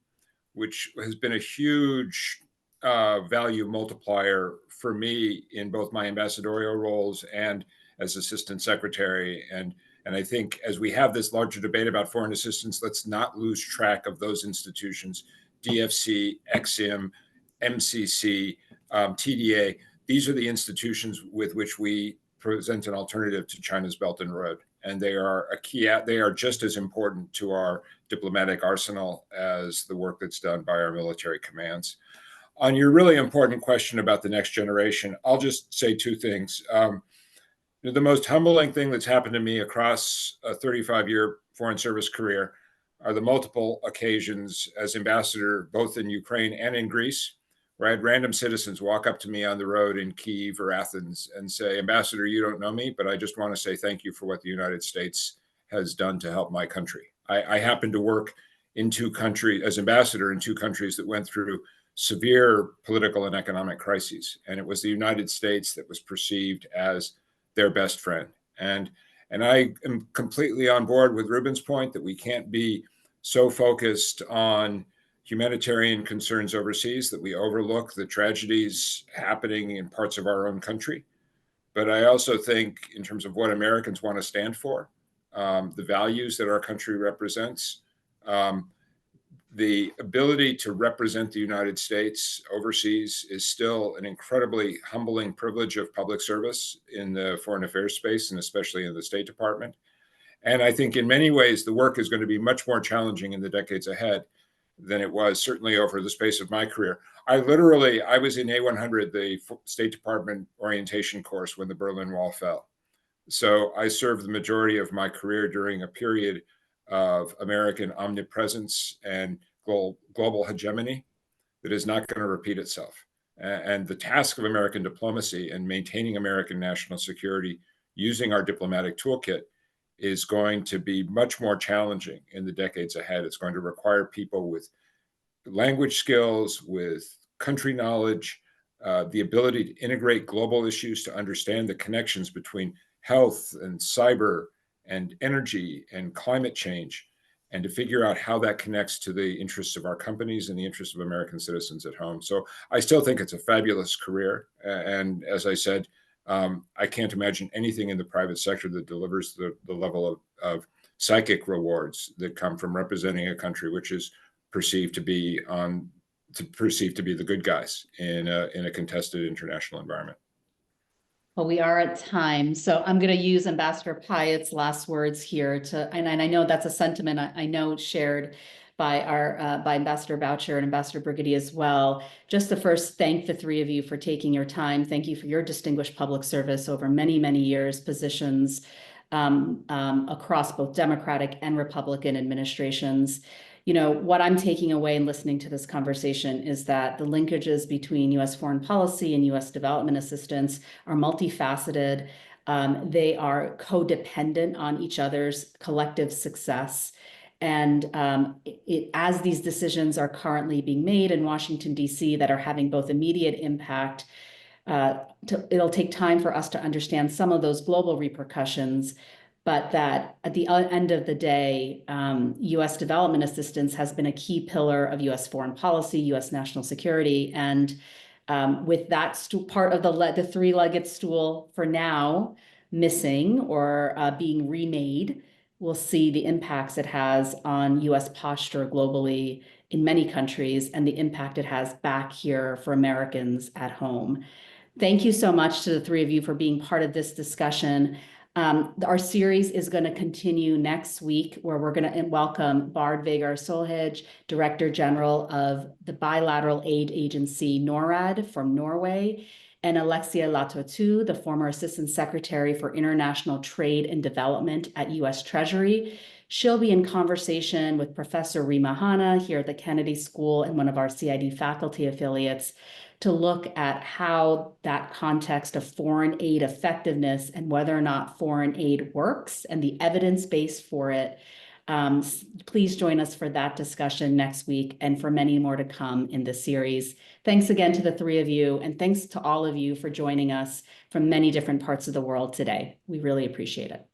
which has been a huge value multiplier for me in both my ambassadorial roles and as assistant secretary. And I think as we have this larger debate about foreign assistance, let's not lose track of those institutions: DFC, EXIM, MCC, TDA. These are the institutions with which we present an alternative to China's Belt and Road, and they are a key. They are just as important to our diplomatic arsenal as the work that's done by our military commands. On your really important question about the next generation, I'll just say 2 things. The most humbling thing that's happened to me across a 35-year foreign service career are the multiple occasions as ambassador, both in Ukraine and in Greece, where I had random citizens walk up to me on the road in Kyiv or Athens and say, "Ambassador, you don't know me, but I just want to say thank you for what the United States has done to help my country." I happen to work in 2 countries as ambassador in 2 countries that went through severe political and economic crises, and it was the United States that was perceived as their best friend. And I am completely on board with Reuben's point that we can't be so focused on humanitarian concerns overseas that we overlook the tragedies happening in parts of our own country. But I also think in terms of what Americans want to stand for, the values that our country represents, the ability to represent the United States overseas is still an incredibly humbling privilege of public service in the foreign affairs space, and especially in the State Department. And I think in many ways, the work is going to be much more challenging in the decades ahead than it was certainly over the space of my career. I was in A100, the State Department orientation course, when the Berlin Wall fell. So I served the majority of my career during a period of American omnipresence and global hegemony that is not going to repeat itself. And the task of American diplomacy and maintaining American national security using our diplomatic toolkit is going to be much more challenging in the decades ahead. It's going to require people with language skills, with country knowledge, the ability to integrate global issues, to understand the connections between health and cyber and energy and climate change, and to figure out how that connects to the interests of our companies and the interests of American citizens at home. So I still think it's a fabulous career. And as I said, I can't imagine anything in the private sector that delivers the level of psychic rewards that come from representing a country which is perceived to be the good guys in a contested international environment. Well, we are at time, so I'm going to use Ambassador Pyatt's last words here and I know that's a sentiment I know shared by by Ambassador Boucher and Ambassador Brigety as well. Just to first thank the 3 of you for taking your time. Thank you for your distinguished public service over many, many years, positions across both Democratic and Republican administrations. You know, what I'm taking away in listening to this conversation is that the linkages between U.S. foreign policy and U.S. development assistance are multifaceted. They are codependent on each other's collective success. And as these decisions are currently being made in Washington, D.C., that are having both immediate impact, it'll take time for us to understand some of those global repercussions, but that at the end of the day, U.S. development assistance has been a key pillar of U.S. foreign policy, U.S. national security. And with that part of the 3-legged stool for now missing or being remade, we'll see the impacts it has on U.S. posture globally in many countries and the impact it has back here for Americans at home. Thank you so much to the 3 of you for being part of this discussion. Our series is going to continue next week, where we're going to welcome Bard Vegar Solhage, Director General of the Bilateral Aid Agency NORAD from Norway, and Alexia Latotu, the former Assistant Secretary for International Trade and Development at U.S. Treasury. She'll be in conversation with Professor Rima Hanna here at the Kennedy School and one of our CID faculty affiliates to look at how that context of foreign aid effectiveness and whether or not foreign aid works and the evidence base for it. Please join us for that discussion next week and for many more to come in this series. Thanks again to the three of you, and thanks to all of you for joining us from many different parts of the world today. We really appreciate it.